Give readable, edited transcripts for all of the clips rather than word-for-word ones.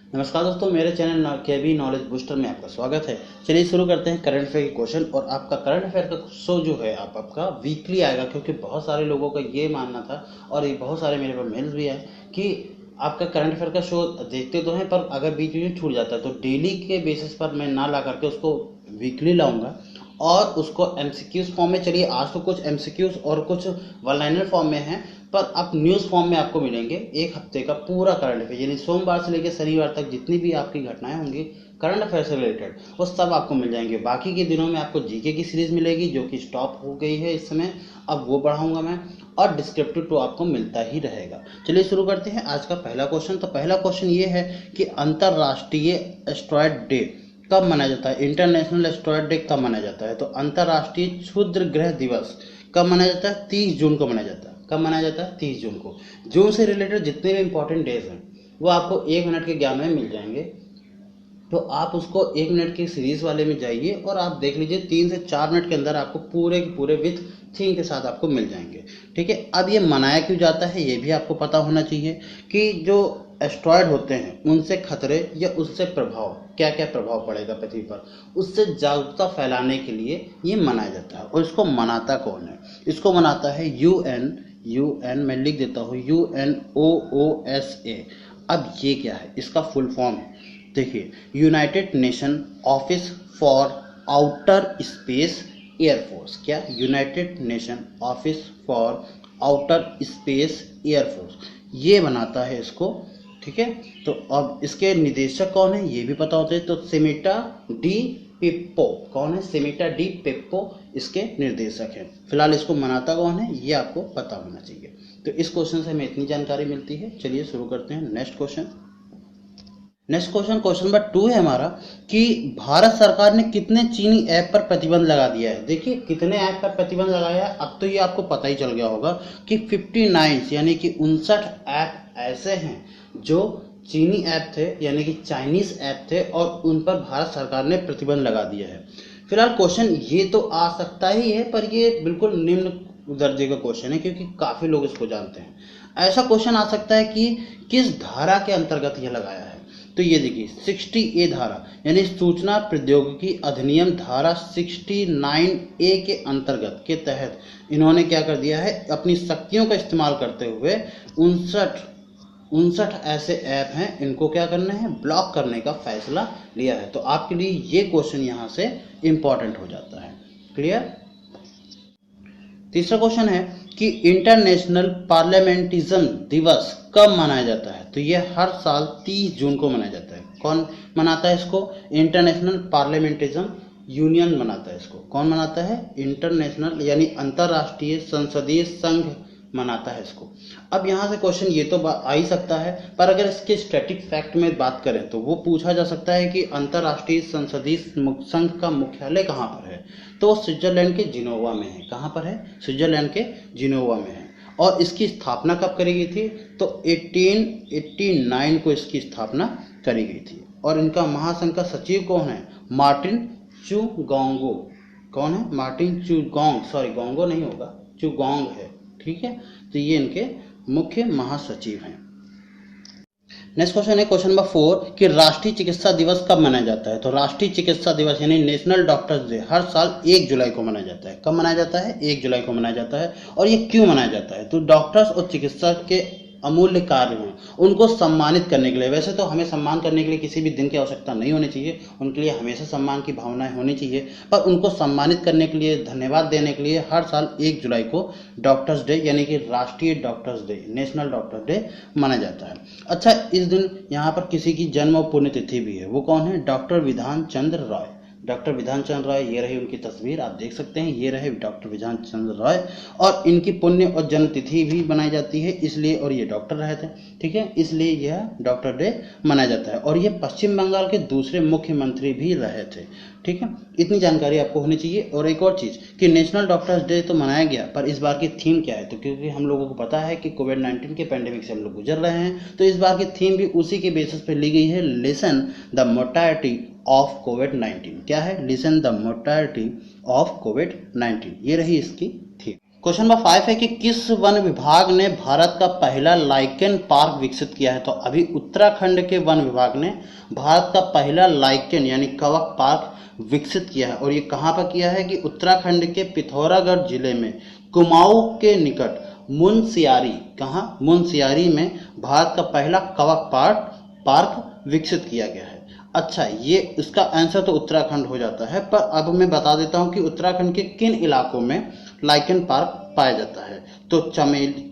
नमस्कार दोस्तों, मेरे चैनल के बी नॉलेज बूस्टर में आपका स्वागत है। चलिए शुरू करते हैं करंट अफेयर के क्वेश्चन। और आपका करंट अफेयर का शो जो है आपका वीकली आएगा, क्योंकि बहुत सारे लोगों का ये मानना था और ये बहुत सारे मेरे पास मेल्स भी आए कि आपका करंट अफेयर का शो देखते तो हैं, पर अगर बीच में छूट जाता है तो डेली के बेसिस पर मैं ना ला करके उसको वीकली लाऊंगा और उसको एमसीक्यूज फॉर्म में। चलिए आज तो कुछ एमसीक्यूज और कुछ वन लाइनर फॉर्म में हैं, पर अब न्यूज़ फॉर्म में आपको मिलेंगे एक हफ्ते का पूरा करंट अफेयर, यानी सोमवार से लेकर शनिवार तक जितनी भी आपकी घटनाएं होंगी करंट अफेयर से रिलेटेड वो सब आपको मिल जाएंगे। बाकी के दिनों में आपको जीके की सीरीज मिलेगी जो कि स्टॉप हो गई है इस समय, अब वो बढ़ाऊंगा मैं, और डिस्क्रिप्टिव टू आपको मिलता ही रहेगा। चलिए शुरू करते हैं आज का पहला क्वेश्चन। तो पहला क्वेश्चन ये है कि अंतर्राष्ट्रीय एस्ट्रॉयड डे कब मनाया जाता है। इंटरनेशनल एस्ट्रॉयड डे कब मनाया जाता है? तो अंतर्राष्ट्रीय क्षुद्र ग्रह दिवस कब मनाया जाता है? 30 जून को मनाया जाता है। कब मनाया जाता है? 30 जून को। जून से रिलेटेड जितने भी इंपॉर्टेंट डेज हैं वो आपको 1 मिनट के ज्ञान में मिल जाएंगे। तो आप उसको 1 मिनट की सीरीज वाले में जाइए और आप देख लीजिए 3 से 4 मिनट के अंदर आपको पूरे के पूरे विथ थीम के साथ आपको मिल जाएंगे। ठीक है, अब ये मनाया क्यों जाता है ये भी आपको पता होना चाहिए कि जो एस्ट्रॉयड होते हैं उनसे खतरे या उससे प्रभाव, क्या क्या प्रभाव पड़ेगा पृथ्वी पर, उससे जागरूकता फैलाने के लिए ये मनाया जाता है। और इसको मनाता कौन है? इसको मनाता है यूएन मैं लिख देता हूँ, UNOOSA। अब ये क्या है? इसका फुल फॉर्म है, देखिए, United Nation office for outer space affairs. क्या? United Nation office for outer space affairs, ये बनाता है इसको। ठीक है, तो अब इसके निदेशक कौन है ये भी पता होता है। तो सेमेटा डी पिप्पो कौन है? सेमेटा डी पिप्पो इसके निर्देशक हैं। फिलहाल इसको मनाता कौन है ये आपको पता होना चाहिए। तो इस क्वेश्चन से हमें इतनी जानकारी मिलती है। चलिए शुरू करते हैं next question. Next question, question number 2 है हमारा कि भारत सरकार ने कितने चीनी ऐप पर प्रतिबंध लगा दिया है। देखिए कितने ऐप पर प्रतिबंध लगाया है, अब तो ये आपको पता ही चल गया होगा कि 59 यानी कि 59 ऐप ऐसे हैं जो चीनी ऐप थे, यानी कि चाइनीज ऐप थे, और उन पर भारत सरकार ने प्रतिबंध लगा दिया है। फिलहाल क्वेश्चन ये तो आ सकता ही है, पर ये बिल्कुल निम्न दर्जे का क्वेश्चन है क्योंकि काफी लोग इसको जानते हैं। ऐसा क्वेश्चन आ सकता है कि किस धारा के अंतर्गत यह लगाया है। तो ये देखिए 60A धारा यानी सूचना प्रौद्योगिकी अधिनियम धारा 69A के अंतर्गत के तहत इन्होंने क्या कर दिया है, अपनी शक्तियों का इस्तेमाल करते हुए 59 ऐसे ऐप हैं, इनको क्या करना है, ब्लॉक करने का फैसला लिया है। तो आपके लिए ये क्वेश्चन यहाँ से इंपॉर्टेंट हो जाता है। क्लियर? तीसरा क्वेश्चन है कि इंटरनेशनल पार्लियामेंटिज्म दिवस कब मनाया जाता है। तो ये हर साल 30 जून को मनाया जाता है। कौन मनाता है इसको? इंटरनेशनल पार्लियामेंटिज्म यूनियन मनाता है इसको। कौन मनाता है? इंटरनेशनल यानी अंतरराष्ट्रीय संसदीय संघ मनाता है इसको। अब यहाँ से क्वेश्चन ये तो आ ही सकता है, पर अगर इसके स्टैटिक फैक्ट में बात करें तो वो पूछा जा सकता है कि अंतरराष्ट्रीय संसदीय संघ का मुख्यालय कहाँ पर है। तो स्विट्जरलैंड के जिनोवा में है। कहाँ पर है? स्विट्जरलैंड के जिनोवा में है। और इसकी स्थापना कब करी गई थी? तो 1889 को इसकी स्थापना करी गई थी। और इनका महासंघ का सचिव कौन है? मार्टिन चुगोंगो। कौन है? मार्टिन चुगोंग, सॉरी गोंगो नहीं होगा, चुगोंग है। ठीक है, तो ये इनके मुख्य महासचिव हैं। नेक्स्ट क्वेश्चन है क्वेश्चन नंबर 4 कि राष्ट्रीय चिकित्सा दिवस कब मनाया जाता है। तो राष्ट्रीय चिकित्सा दिवस यानी नेशनल डॉक्टर्स डे हर साल 1 जुलाई को मनाया जाता है। कब मनाया जाता है? 1 जुलाई को मनाया जाता है। और ये क्यों मनाया जाता है? तो डॉक्टर्स और चिकित्सक के अमूल्य कार्य हैं उनको सम्मानित करने के लिए। वैसे तो हमें सम्मान करने के लिए किसी भी दिन की आवश्यकता नहीं होनी चाहिए, उनके लिए हमेशा सम्मान की भावनाएं होनी चाहिए, पर उनको सम्मानित करने के लिए, धन्यवाद देने के लिए हर साल 1 जुलाई को डॉक्टर्स डे यानी कि राष्ट्रीय doctors day, national doctor day मनाया जाता है। अच्छा, इस दिन यहाँ पर किसी की जन्म और पुण्यतिथि भी है। वो कौन है? डॉक्टर विधान चंद्र रॉय। डॉक्टर विधान चंद्र रॉय, ये रही उनकी तस्वीर, आप देख सकते हैं, ये रहे डॉक्टर विधान चंद्र रॉय। और इनकी पुण्य और जन्म तिथि भी बनाई जाती है इसलिए, और ये डॉक्टर रहे थे। ठीक है, इसलिए यह डॉक्टर डे मनाया जाता है। और ये पश्चिम बंगाल के दूसरे मुख्यमंत्री भी रहे थे। ठीक है, इतनी जानकारी आपको होनी चाहिए। और एक और चीज़ कि नेशनल डॉक्टर्स डे तो मनाया गया, पर इस बार की थीम क्या है? तो क्योंकि हम लोगों को पता है कि कोविड-19 के पैंडेमिक से हम लोग गुजर रहे हैं, तो इस बार की थीम भी उसी के बेसिस पे ली गई है, लिसन द मोर्टालिटी ऑफ कोविड-19। क्या है? लिसन द मोर्टालिटी ऑफ कोविड-19, ये रही इसकी थीम। क्वेश्चन नंबर 5 है कि किस वन विभाग ने भारत का पहला लाइकेन पार्क विकसित किया है? तो अभी उत्तराखंड के वन विभाग ने भारत का पहला लाइकेन यानी कवक पार्क विकसित किया है। और ये कहाँ पर किया है कि उत्तराखंड के पिथौरागढ़ जिले में कुमाऊं के निकट मुनस्यारी, कहाँ? मुनस्यारी में भारत का पहला कवक पार्क विकसित किया गया है। अच्छा, ये इसका आंसर तो उत्तराखंड हो जाता है, पर अब मैं बता देता हूँ कि उत्तराखंड के किन इलाकों में लाइकेन पार्क पाया जाता है। तो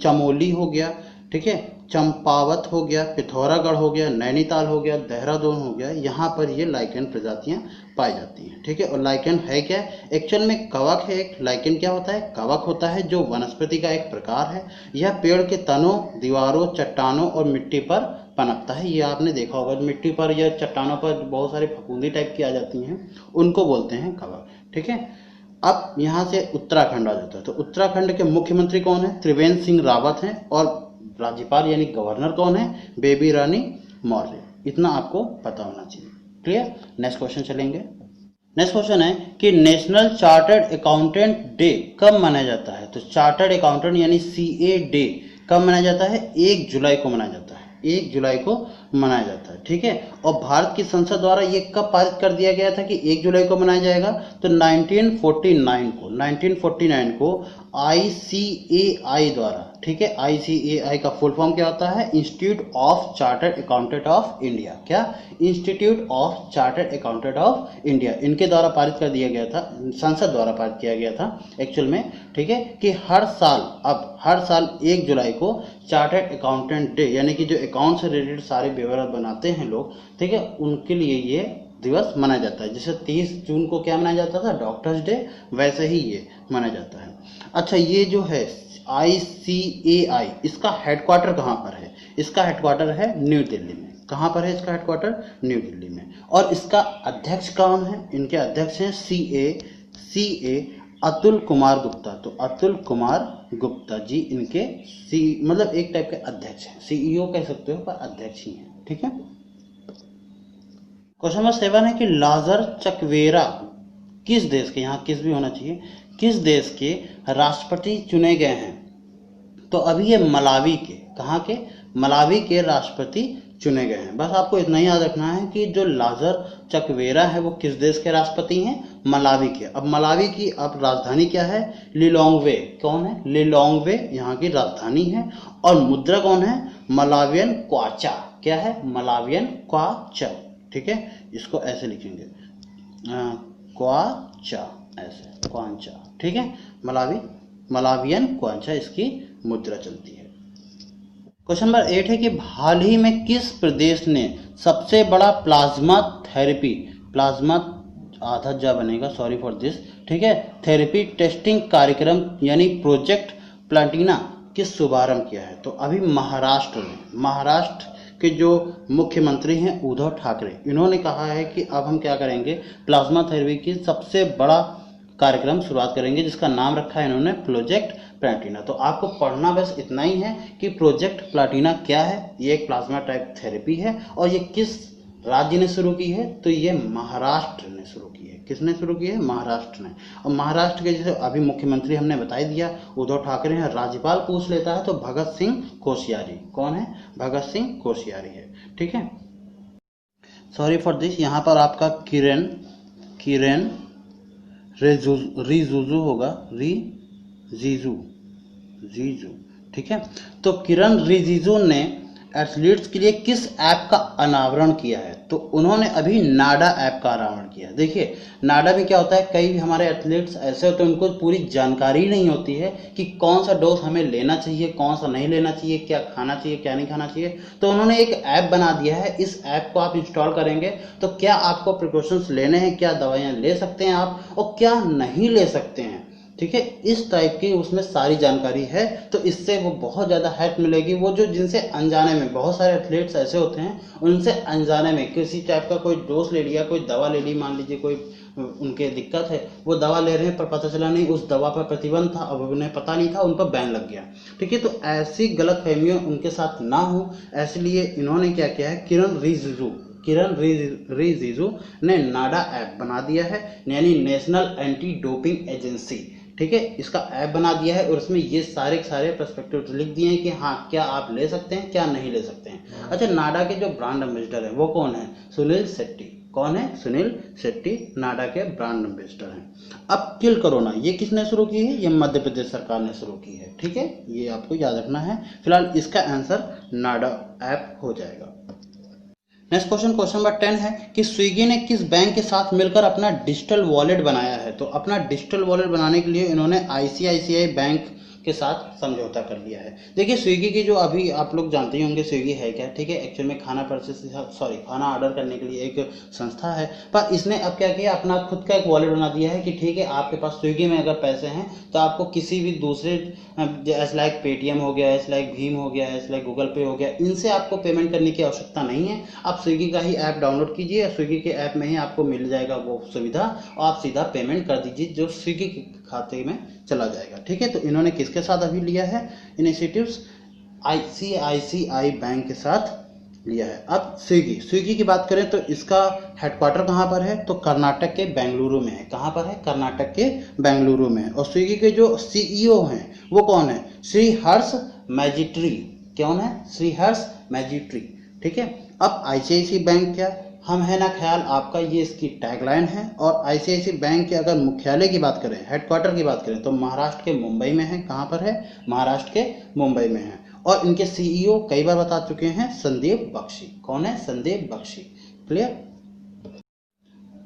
चमोली हो गया, ठीक है, चंपावत हो गया, पिथौरागढ़ हो गया, नैनीताल हो गया, देहरादून हो गया, यहाँ पर ये लाइकेन प्रजातियाँ पाई जाती हैं, ठीक है। और लाइकेन है क्या? एक्चुअल में कवक है। एक लाइकेन क्या होता है? कवक होता है जो वनस्पति का एक प्रकार है। यह पेड़ के तनों, दीवारों, चट्टानों और मिट्टी पर पनपता है। ये आपने देखा होगा, मिट्टी पर या चट्टानों पर बहुत सारी फफूंदी टाइप की आ जाती हैं, उनको बोलते हैं कवक, ठीक है। अब यहाँ से उत्तराखंड आ जाता है। तो उत्तराखंड के मुख्यमंत्री कौन है? त्रिवेंद्र सिंह रावत हैं। और राज्यपाल यानी गवर्नर कौन है? बेबी रानी मौर्य। इतना आपको पता होना चाहिए। क्लियर? नेक्स्ट क्वेश्चन चलेंगे। नेक्स्ट क्वेश्चन है कि नेशनल चार्टर्ड अकाउंटेंट डे कब मनाया जाता है? तो चार्टर्ड अकाउंटेंट यानी CA डे कब मनाया जाता है? 1 जुलाई को मनाया जाता है। 1 जुलाई को मनाया जाता है, ठीक है। और भारत की संसद द्वारा ये कब पारित कर दिया गया था कि 1 जुलाई को मनाया जाएगा? तो 1949 को ICAI द्वारा, ठीक है। ICAI का फुल फॉर्म क्या होता है? Institute of Chartered Accountant of India. क्या? Institute of Chartered Accountant of India. इनके द्वारा पारित कर दिया गया था, संसद द्वारा पारित किया गया था एक्चुअल में, ठीक है, कि हर साल 1 जुलाई को चार्टर्ड अकाउंटेंट डे यानी कि जो अकाउंट से रिलेटेड सारे विवरण बनाते हैं लोग, ठीक है, उनके लिए ये दिवस मनाया जाता है। जैसे 30 जून को क्या मनाया जाता था? डॉक्टर्स डे, वैसे ही ये मनाया जाता है। अच्छा, ये जो है ICAI, इसका हेडक्वार्टर कहाँ पर है? इसका हेडक्वार्टर है न्यू दिल्ली में। कहाँ पर है इसका हेडक्वार्टर? न्यू दिल्ली में। और इसका अध्यक्ष कौन है? इनके अध्यक्ष हैं CA अतुल कुमार गुप्ता। तो अतुल कुमार गुप्ता जी इनके मतलब एक टाइप के अध्यक्ष हैं। CEO कह सकते हो, पर अध्यक्ष ही हैं, ठीक है। क्वेश्चन नंबर 7 है कि लाजर चकवेरा किस देश के, यहाँ किस भी होना चाहिए, किस देश के राष्ट्रपति चुने गए हैं? तो अभी ये मलावी के, कहाँ के? मलावी के राष्ट्रपति चुने गए हैं। बस आपको इतना ही याद रखना है कि जो लाजर चकवेरा है वो किस देश के राष्ट्रपति हैं? मलावी के। अब मलावी की अब राजधानी क्या है? लिलोंगवे। कौन है? लिलोंगवे यहाँ की राजधानी है। और मुद्रा कौन है? मलावियन क्वाचा। क्या है? मलावियन क्वाचा, ठीक है। इसको ऐसे लिखेंगे, क्वाचा, ऐसे क्वांचा, ठीक है। मलावियन क्वांचा इसकी मुद्रा चलती है। क्वेश्चन नंबर 8 है कि हाल ही में किस प्रदेश ने सबसे बड़ा प्लाज्मा आधा जा बनेगा, सॉरी फॉर दिस, ठीक है, थेरेपी टेस्टिंग कार्यक्रम यानी प्रोजेक्ट प्लाटिना किस शुभारंभ किया है? तो अभी महाराष्ट्र के जो मुख्यमंत्री हैं उद्धव ठाकरे, इन्होंने कहा है कि अब हम क्या करेंगे? प्लाज्मा थेरेपी की सबसे बड़ा कार्यक्रम शुरुआत करेंगे, जिसका नाम रखा है इन्होंने प्रोजेक्ट प्लाटिना। तो आपको पढ़ना बस इतना ही है कि प्रोजेक्ट प्लाटिना क्या है। ये एक प्लाज्मा टाइप थेरेपी है और ये किस राज्य ने शुरू की है? तो ये महाराष्ट्र ने शुरू की है। किसने शुरू की है? महाराष्ट्र ने। और महाराष्ट्र के जैसे अभी मुख्यमंत्री हमने बता ही दिया, उद्धव ठाकरे हैं। राज्यपाल पूछ लेता है तो भगत सिंह कोश्यारी। कौन है? भगत सिंह कोश्यारी है, ठीक है। सॉरी फॉर दिस, यहाँ पर आपका किरण रिजिजू होगा, जीजू, ठीक है। तो किरण रिजिजू ने एथलीट्स के लिए किस ऐप का अनावरण किया है? तो उन्होंने अभी नाडा ऐप का अनावरण किया। देखिए, नाडा में क्या होता है, कई हमारे एथलीट्स ऐसे होते हैं उनको पूरी जानकारी नहीं होती है कि कौन सा डोज हमें लेना चाहिए, कौन सा नहीं लेना चाहिए, क्या खाना चाहिए, क्या नहीं खाना चाहिए। तो उन्होंने एक ऐप बना दिया है। इस ऐप को आप इंस्टॉल करेंगे तो क्या आपको प्रिकॉशंस लेने हैं, क्या दवाइयाँ ले सकते हैं आप और क्या नहीं ले सकते हैं, ठीक है, इस टाइप की उसमें सारी जानकारी है। तो इससे वो बहुत ज़्यादा हेल्प मिलेगी। वो जो जिनसे अनजाने में, बहुत सारे एथलीट्स ऐसे होते हैं उनसे अनजाने में किसी टाइप का कोई डोज ले लिया, कोई दवा ले ली, मान लीजिए कोई उनके दिक्कत है, वो दवा ले रहे हैं पर पता चला नहीं उस दवा पर प्रतिबंध था, अब उन्हें पता नहीं था, उन पर बैन लग गया, ठीक है। तो ऐसी गलत फहमियाँ उनके साथ ना हो, इसलिए इन्होंने क्या किया है, किरण रिजिजू ने नाडा ऐप बना दिया है, यानी नेशनल एंटी डोपिंग एजेंसी। ठीक है, इसका ऐप बना दिया है और उसमें ये सारे सारे पर्सपेक्टिव लिख दिए हैं कि हाँ क्या आप ले सकते हैं क्या नहीं ले सकते हैं। अच्छा, नाडा के जो ब्रांड एम्बेसडर है वो कौन है? सुनील शेट्टी। कौन है? सुनील शेट्टी नाडा के ब्रांड एम्बेसडर हैं। अब किल कोरोना ये किसने शुरू की है? ये मध्य प्रदेश सरकार ने शुरू की है। ठीक है, ये आपको याद रखना है। फिलहाल इसका आंसर नाडा ऐप हो जाएगा। नेक्स्ट क्वेश्चन, क्वेश्चन नंबर 10 है कि स्विगी ने किस बैंक के साथ मिलकर अपना डिजिटल वॉलेट बनाया है? तो अपना डिजिटल वॉलेट बनाने के लिए इन्होंने आईसीआईसीआई बैंक के साथ समझौता कर लिया है। देखिए, स्विगी की जो अभी आप लोग जानते ही होंगे स्विगी है क्या, ठीक है, एक्चुअल में खाना ऑर्डर करने के लिए एक संस्था है, पर इसने अब क्या किया, अपना खुद का एक वॉलेट बना दिया है कि ठीक है, आपके पास स्विगी में अगर पैसे हैं तो आपको किसी भी दूसरे जैसे लाइक पेटीएम हो गया, ऐसे लाइक भीम हो गया, ऐसे लाइक गूगल पे हो गया, इनसे आपको पेमेंट करने की आवश्यकता नहीं है। आप स्विगी का ही ऐप डाउनलोड कीजिए, स्विगी के ऐप में ही आपको मिल जाएगा वो सुविधा और आप सीधा पेमेंट कर दीजिए जो स्विगी के खाते में चला जाएगा। ठीक है, तो इन्होंने किसके साथ अभी लिया है इनिशिएटिव्स? आईसीआईसीआई बैंक के साथ लिया है। अब स्विगी की बात करें तो इसका हेडक्वार्टर कहाँ पर है? तो कर्नाटक के बेंगलुरु में है। कहाँ पर है? कर्नाटक के बेंगलुरु में। और स्विगी के जो सीईओ हैं वो कौन है? श्री हर्ष मैजिट्री। कौन है? श्री हर्ष मैजिट्री। ठीक है, अब आईसीआईसीआई बैंक क्या? हम है ना ख्याल आपका, ये इसकी टैगलाइन है। और आईसीआईसीआई बैंक के अगर मुख्यालय की बात करें, हेडक्वार्टर की बात करें तो महाराष्ट्र के मुंबई में है। कहाँ पर है? महाराष्ट्र के मुंबई में है। और इनके सीईओ कई बार बता चुके हैं, संदीप बख्शी। कौन है? संदीप बख्शी। क्लियर?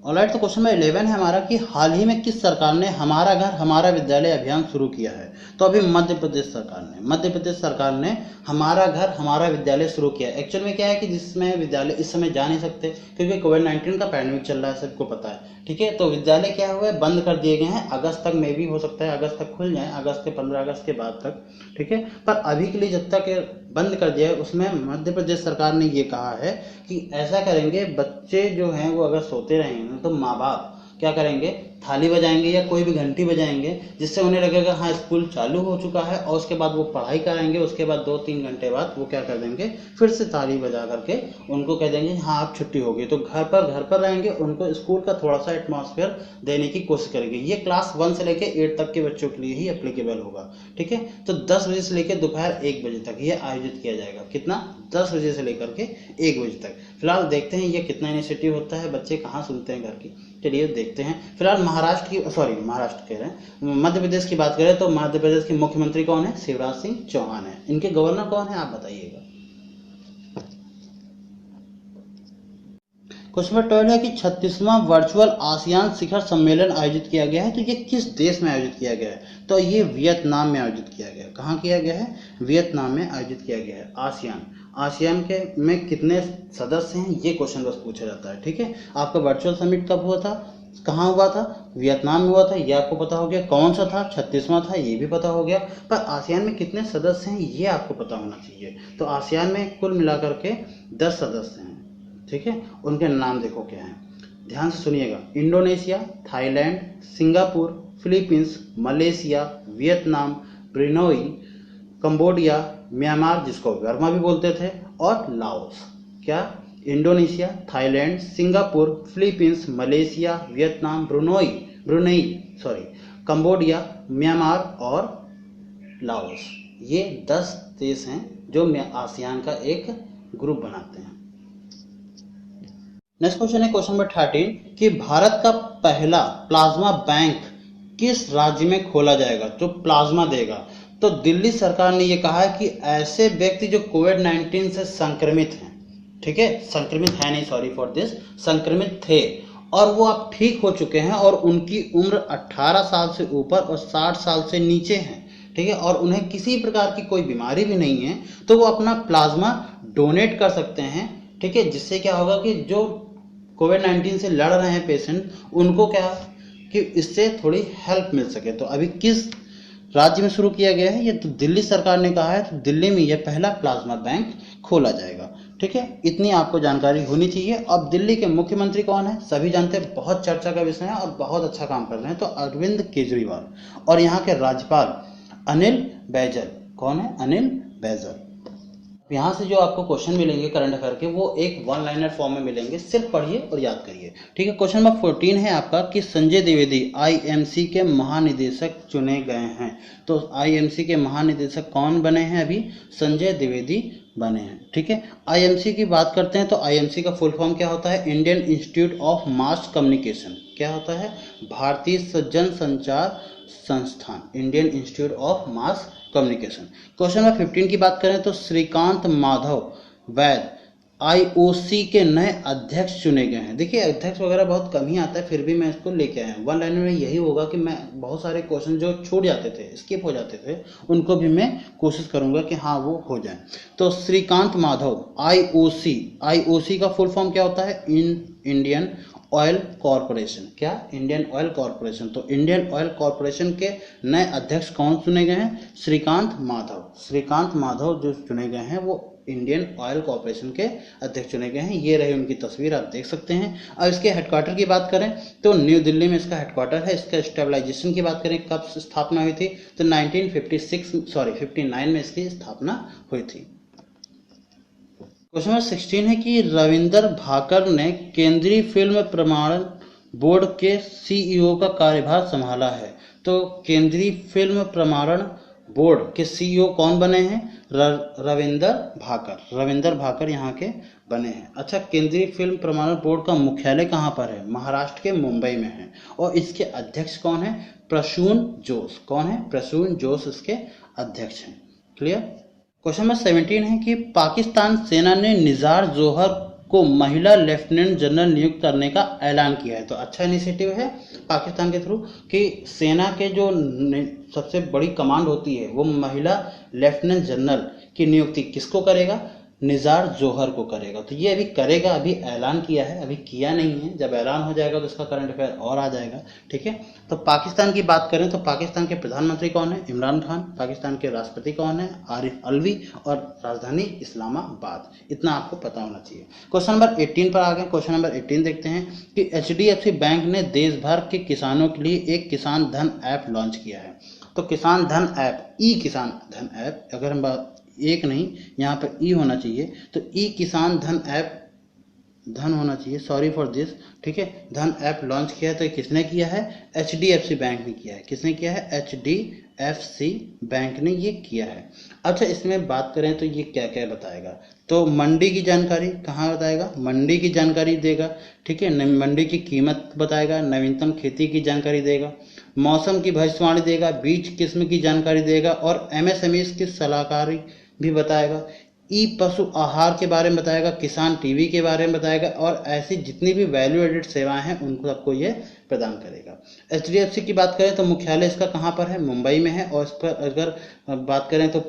ऑलराइट, तो क्वेश्चन नंबर 11 है हमारा कि हाल ही में किस सरकार ने हमारा घर हमारा विद्यालय अभियान शुरू किया है? तो अभी मध्य प्रदेश सरकार ने हमारा घर हमारा विद्यालय शुरू किया। एक्चुअल में क्या है कि जिसमें विद्यालय इस समय जा नहीं सकते क्योंकि कोविड-19 का पैंडेमिक चल रहा है, सबको पता है। ठीक है, तो विद्यालय क्या हुआ है, बंद कर दिए गए हैं। अगस्त तक में भी हो सकता है अगस्त तक खुल जाए, अगस्त के 15 अगस्त के बाद तक। ठीक है, पर अभी के लिए जब तक बंद कर दिया है उसमें मध्य प्रदेश सरकार ने ये कहा है कि ऐसा करेंगे, बच्चे जो हैं वो अगर सोते रहेंगे तो माँ बाप क्या करेंगे, थाली बजाएंगे या कोई भी घंटी बजाएंगे जिससे उन्हें लगेगा हाँ स्कूल चालू हो चुका है। और उसके बाद वो पढ़ाई कराएंगे, उसके बाद 2-3 घंटे बाद वो क्या कर देंगे, फिर से थाली बजा करके उनको कह देंगे हाँ आप छुट्टी होगी। तो घर पर रहेंगे, उनको स्कूल का थोड़ा सा एटमॉस्फेयर देने की कोशिश करेंगे। ये क्लास 1 से लेकर 8 तक के बच्चों के लिए ही एप्लीकेबल होगा। ठीक है, तो 10 बजे से लेकर दोपहर 1 बजे तक ये आयोजित किया जाएगा। कितना? 10 बजे से लेकर के 1 बजे तक। फिलहाल देखते हैं ये कितना इनिशिएटिव होता है, बच्चे कहाँ सुनते हैं घर की। चलिए देखते हैं। फिलहाल महाराष्ट्र कह रहे हैं, मध्य प्रदेश की बात करें तो मध्य प्रदेश के मुख्यमंत्री कौन है? शिवराज सिंह चौहान है। इनके गवर्नर कौन है आप बताइएगा। क्वेश्चन नंबर 12 है कि 36वां वर्चुअल आसियान शिखर सम्मेलन आयोजित किया गया है। तो ये किस देश में आयोजित किया गया है? तो ये वियतनाम में आयोजित किया गया है। कहाँ किया गया है? वियतनाम में आयोजित किया गया है। आसियान के में कितने सदस्य हैं ये क्वेश्चन बस पूछा जाता है। ठीक है, आपका वर्चुअल समिट कब हुआ था, कहाँ हुआ था? वियतनाम में हुआ था, ये आपको पता हो गया। कौन सा था? 36वां था, ये भी पता हो गया। पर आसियान में कितने सदस्य हैं ये आपको पता होना चाहिए। तो आसियान में कुल मिलाकर के 10 सदस्य हैं। ठीक है, उनके नाम देखो क्या है, ध्यान से सुनिएगा। Indonesia, Thailand, Singapore, Philippines, Malaysia, Vietnam, Brunei, Cambodia, Myanmar जिसको बर्मा भी बोलते थे, और लाओस। क्या? Indonesia, Thailand, Singapore, Philippines, Malaysia, Vietnam, Brunei, Cambodia, Myanmar और लाओस। ये 10 देश हैं जो आसियान का एक ग्रुप बनाते हैं। नेक्स्ट क्वेश्चन है क्वेश्चन नंबर 13 कि भारत का पहला प्लाज्मा बैंक किस राज्य में खोला जाएगा जो प्लाज्मा देगा? तो दिल्ली सरकार ने यह कहा है कि ऐसे व्यक्ति जो कोविड-19 से संक्रमित हैं, ठीक है, संक्रमित थे और वो अब ठीक हो चुके हैं और उनकी उम्र 18 साल से ऊपर और 60 साल से नीचे है, ठीक है, और उन्हें किसी प्रकार की कोई बीमारी भी नहीं है, तो वो अपना प्लाज्मा डोनेट कर सकते हैं। ठीक है, जिससे क्या होगा कि जो कोविड-19 से लड़ रहे हैं पेशेंट, उनको क्या कि इससे थोड़ी हेल्प मिल सके। तो अभी किस राज्य में शुरू किया गया है ये? तो दिल्ली सरकार ने कहा है, तो दिल्ली में यह पहला प्लाज्मा बैंक खोला जाएगा। ठीक है, इतनी आपको जानकारी होनी चाहिए। अब दिल्ली के मुख्यमंत्री कौन है? सभी जानते हैं, बहुत चर्चा का विषय है और बहुत अच्छा काम कर रहे हैं, तो अरविंद केजरीवाल। और यहाँ के राज्यपाल अनिल बैजल। कौन है? अनिल बैजल। यहाँ से जो आपको क्वेश्चन मिलेंगे करंट अफेयर के वो एक वन लाइनर फॉर्म में मिलेंगे, सिर्फ पढ़िए और याद करिए। ठीक है, क्वेश्चन नंबर 14 है आपका कि संजय द्विवेदी आईएमसी के महानिदेशक चुने गए हैं। तो आईएमसी के महानिदेशक कौन बने हैं? अभी संजय द्विवेदी बने हैं। ठीक है, आईएमसी की बात करते हैं तो आईएमसी का फुल फॉर्म क्या होता है? Indian institute of mass communication. क्या होता है? भारतीय जनसंचार संस्थान, Indian institute of mass communication. Question number 15 की बात करें तो श्रीकांत माधव वैद आईओसी के नए अध्यक्ष चुने गए हैं। देखिए अध्यक्ष वगैरह बहुत कम ही आता है, फिर भी मैं इसको लेके आया हूँ। वन लाइनर में यही होगा कि मैं बहुत सारे क्वेश्चन जो छूट जाते थे, स्किप हो जाते थे, उनको भी मैं कोशिश करूंगा कि हाँ वो हो जाए। तो श्रीकांत माधव आईओसी, आईओसी का फुल फॉर्म क्या होता है? Indian Oil Corporation. क्या? Indian Oil Corporation. तो इंडियन ऑयल कॉरपोरेशन के नए अध्यक्ष कौन चुने गए हैं? श्रीकांत माधव। श्रीकांत माधव जो चुने गए हैं वो इंडियन ऑयल कॉरपोरेशन के अध्यक्ष चुने गए हैं। ये रही उनकी तस्वीर, आप देख सकते हैं। अब इसके हेडक्वार्टर की बात करें तो न्यू दिल्ली में इसका हेडक्वार्टर है। इसका स्टेबलाइजेशन की बात करें कब स्थापना हुई थी तो 59 में इसकी स्थापना हुई थी। क्वेश्चन नंबर 16 है कि रविंदर भाकर ने केंद्रीय फिल्म प्रमाणन बोर्ड के सीईओ का कार्यभार संभाला है। तो केंद्रीय फिल्म प्रमाणन बोर्ड के सीईओ कौन बने हैं? रविंदर भाकर। रविंदर भाकर यहाँ के बने हैं। अच्छा, केंद्रीय फिल्म प्रमाणन बोर्ड का मुख्यालय कहाँ पर है? महाराष्ट्र के मुंबई में है। और इसके अध्यक्ष कौन है? प्रसून जोश। कौन है? प्रसून जोश इसके अध्यक्ष हैं। क्लियर। क्वेश्चन नंबर 17 है कि पाकिस्तान सेना ने निज़ार जोहर को महिला लेफ्टिनेंट जनरल नियुक्त करने का ऐलान किया है। तो अच्छा इनिशिएटिव है पाकिस्तान के थ्रू कि सेना के जो सबसे बड़ी कमांड होती है वो महिला लेफ्टिनेंट जनरल की नियुक्ति किसको करेगा? निज़ार जोहर को करेगा। तो ये अभी करेगा, अभी ऐलान किया है, अभी किया नहीं है। जब ऐलान हो जाएगा तो इसका करंट अफेयर और आ जाएगा। ठीक है, तो पाकिस्तान की बात करें तो पाकिस्तान के प्रधानमंत्री कौन है? इमरान खान। पाकिस्तान के राष्ट्रपति कौन है? आरिफ अलवी। और राजधानी इस्लामाबाद। इतना आपको पता होना चाहिए। क्वेश्चन नंबर 18 पर आ गए। क्वेश्चन नंबर 18 देखते हैं कि HDFC बैंक ने देश भर के किसानों के लिए एक किसान धन ऐप लॉन्च किया है। तो किसान धन ऐप, ई किसान धन ऐप, अगर हम बात एक नहीं यहाँ पर ई होना चाहिए, तो ई किसान धन ऐप, धन होना चाहिए, सॉरी फॉर दिस। ठीक है, धन ऐप लॉन्च किया है। तो किसने किया है? HDFC बैंक ने किया है। किसने किया है? HDFC बैंक ने ये किया है। अच्छा, इसमें बात करें तो ये क्या क्या बताएगा? तो मंडी की जानकारी कहाँ बताएगा? मंडी की जानकारी देगा। ठीक है, मंडी की कीमत बताएगा, नवीनतम खेती की जानकारी देगा, मौसम की भविष्यवाणी देगा, बीज किस्म की जानकारी देगा और MSMEs की सलाहकारी भी बताएगा। ई पशु आहार के बारे में बताएगा, किसान टीवी के बारे में बताएगा और ऐसी जितनी भी वैल्यू एडेड सेवाएं हैं उनको सबको ये प्रदान करेगा। HDFC की बात करें तो मुख्यालय इसका कहाँ पर है? मुंबई में है। और इस पर अगर बात करें तो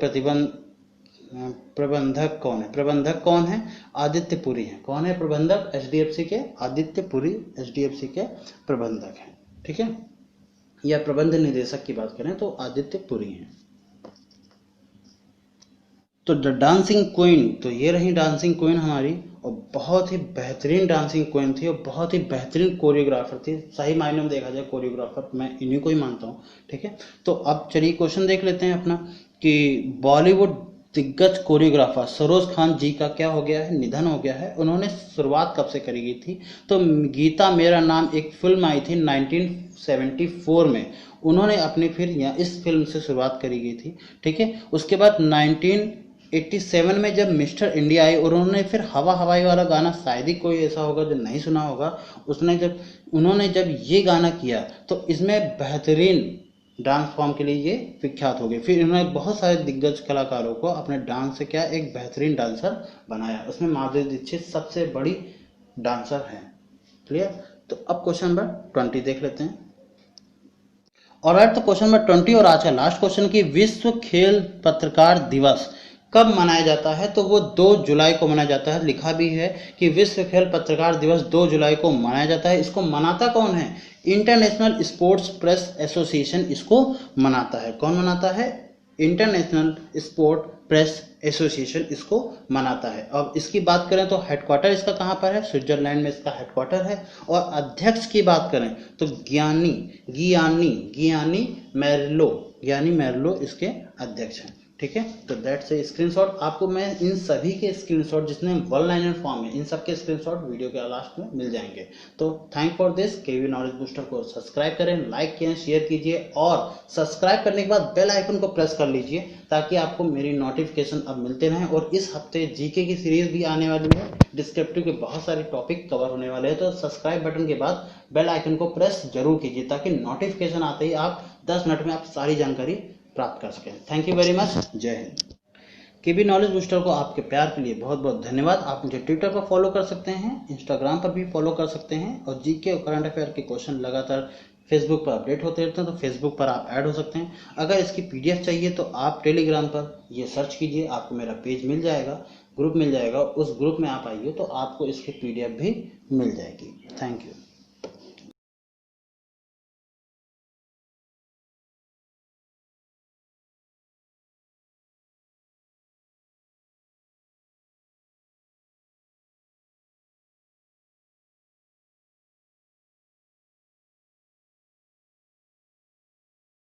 प्रबंधक कौन है? प्रबंधक कौन है? आदित्य पुरी है। कौन है प्रबंधक? HDFC के आदित्य पुरी HDFC के प्रबंधक हैं। ठीक है, या प्रबंध निदेशक की बात करें तो आदित्य पुरी हैं। तो द डांसिंग क्वीन, तो ये रही डांसिंग क्वीन हमारी, और बहुत ही बेहतरीन डांसिंग क्वीन थी और बहुत ही बेहतरीन कोरियोग्राफर थी। सही मायने में देखा जाए कोरियोग्राफर मैं इन्हीं को ही मानता हूँ। ठीक है, तो अब चलिए क्वेश्चन देख लेते हैं अपना कि बॉलीवुड दिग्गज कोरियोग्राफर सरोज खान जी का क्या हो गया है? निधन हो गया है। उन्होंने शुरुआत कब से करी गई थी? तो गीता मेरा नाम एक फिल्म आई थी 1974 में, उन्होंने अपनी फिर यहाँ इस फिल्म से शुरुआत करी गई थी। ठीक है, उसके बाद 1987 में जब मिस्टर इंडिया आई और उन्होंने फिर हवा हवाई वाला गाना, शायद ही कोई ऐसा होगा जो नहीं सुना होगा, उन्होंने जब ये गाना किया तो इसमें बेहतरीन डांस फॉर्म के लिए ये विख्यात हो गए। फिर इन्होंने बहुत सारे दिग्गज कलाकारों को अपने डांस से क्या एक बेहतरीन डांसर बनाया। उसमें माधुरी दीक्षित सबसे बड़ी डांसर हैं। क्लियर। तो अब क्वेश्चन नंबर 20 देख लेते हैं। ऑलराइट, तो क्वेश्चन नंबर 20 और आज का लास्ट क्वेश्चन की विश्व खेल पत्रकार दिवस कब मनाया जाता है? तो वो 2 जुलाई को मनाया जाता है। लिखा भी है कि विश्व खेल पत्रकार दिवस 2 जुलाई को मनाया जाता है। इसको मनाता कौन है? इंटरनेशनल स्पोर्ट्स प्रेस एसोसिएशन इसको मनाता है। कौन मनाता है? इंटरनेशनल स्पोर्ट प्रेस एसोसिएशन इसको मनाता है। अब इसकी बात करें तो हेडक्वार्टर इसका कहाँ पर है? स्विट्जरलैंड में इसका हेडक्वार्टर है। और अध्यक्ष की बात करें तो गियानी मेर्लो इसके अध्यक्ष हैं। ठीक है। तो दैट से स्क्रीनशॉट आपको मैं इन सभी के स्क्रीनशॉट जितने वन लाइनर फॉर्म है इन सब के स्क्रीनशॉट वीडियो के लास्ट में मिल जाएंगे। तो thank for this. KV knowledge booster को सब्सक्राइब करें, लाइक करें, शेयर कीजिए और सब्सक्राइब करने के बाद बेल आइकन को प्रेस कर लीजिए ताकि आपको मेरी नोटिफिकेशन अब मिलते रहें। और इस हफ्ते जीके की सीरीज भी आने वाली है, डिस्क्रिप्टिव के बहुत सारे टॉपिक कवर होने वाले हैं। तो सब्सक्राइब बटन के बाद बेल आइकन को प्रेस जरूर कीजिए ताकि नोटिफिकेशन आते ही आप 10 मिनट में आप सारी जानकारी प्राप्त कर सकें। Thank you very much. जय हिंद। केबी नॉलेज बूस्टर को आपके प्यार के लिए बहुत बहुत धन्यवाद। आप मुझे ट्विटर पर फॉलो कर सकते हैं, इंस्टाग्राम पर भी फॉलो कर सकते हैं और जीके और करंट अफेयर के क्वेश्चन लगातार फेसबुक पर अपडेट होते रहते हैं, तो फेसबुक पर आप ऐड हो सकते हैं। अगर इसकी पीडीएफ चाहिए तो आप टेलीग्राम पर ये सर्च कीजिए, आपको मेरा पेज मिल जाएगा, ग्रुप मिल जाएगा, उस ग्रुप में आप आइए तो आपको इसकी पीडीएफ भी मिल जाएगी। Thank you.